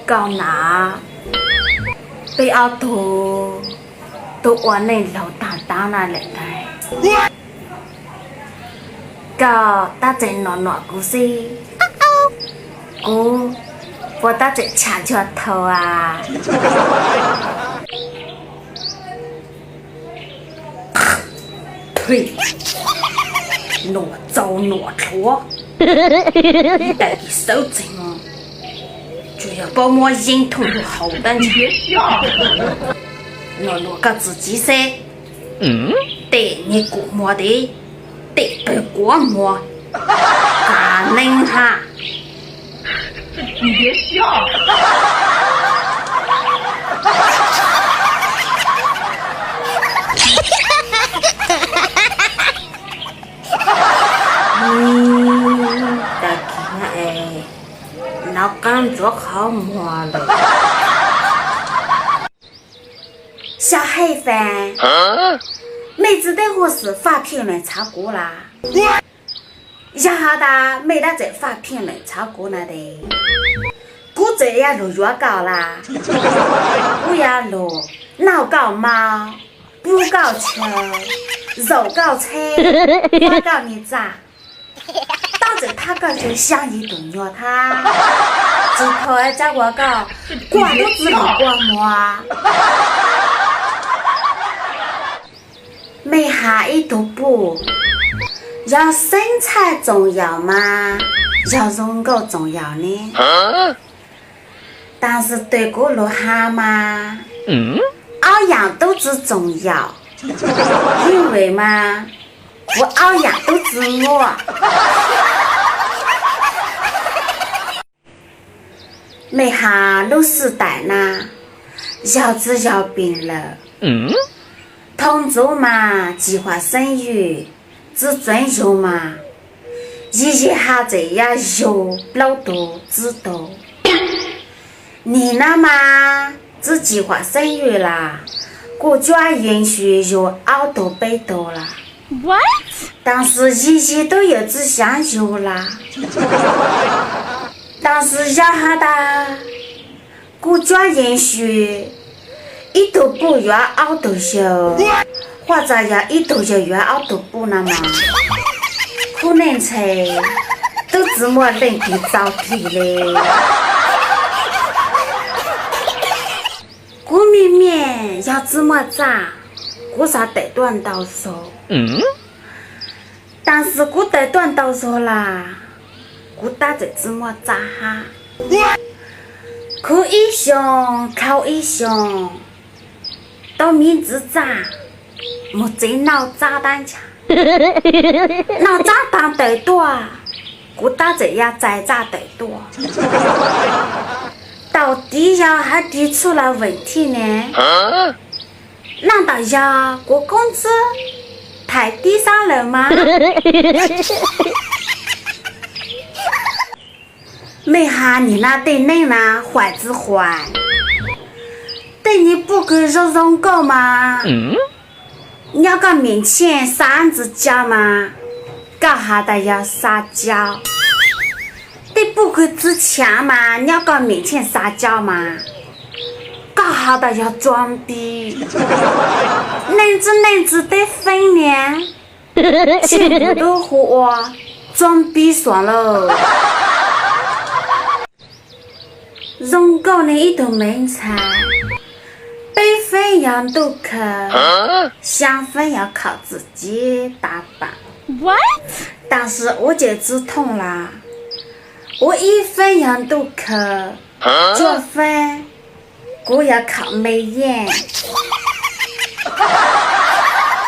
告哪被奥都往那老大那来带，告大在暖故事，姑我大在掐头啊，呸！挪走挪错，你带你手整哦，就要把我忍痛入后等去。别笑，挪个自己噻。得你过么的，得不过么，干能哈。你别笑。大家哎，老刚做好么了？小黑粉，妹子的护士发评论超过啦，然后的没得在发评论超过了的，估这也录药膏啦，我要录脑膏猫，补膏球，肉膏车，花膏你咋？当着他个就想一顿药他，之后还加我个管都知道管么？没下一度补，要身材重要吗？要容够重要呢？但是对过路哈嘛，熬养都只重要，因为嘛，我熬养都只我。没下录时代呢，要子要病了。同族嘛，计划生育，只尊重嘛，一下子呀有老多知道。你呢嘛，只计划生育啦，国家允许有熬多背多啦。What？ 但是一都有只想有啦。但是要哈的，国家允许。一度不要熬多久，或者要一度就要熬多不那么，可能才都这么能给着急嘞。我明明要怎么咋，我啥得短到说，但是我得短到说啦，我打着怎么咋哈？可以熊，靠一熊。到名字咋？我真脑炸弹强，脑炸弹得多，我打这样再炸得多。到底呀还提出了问题呢？难道呀我工资太低上了吗？没哈你那对恁呢坏之坏。对你不给肉容够吗？你要搞面前三只脚吗？搞哈的要撒娇。对不给之前嘛，你要搞面前撒娇吗？搞哈的要装逼。恁子得分呢，全部都和我装逼算了。容够你一顿没菜。北分要都可，香分要靠自己打扮。What？ 但是我就只痛啦，我一分要都可，这分我要靠美颜。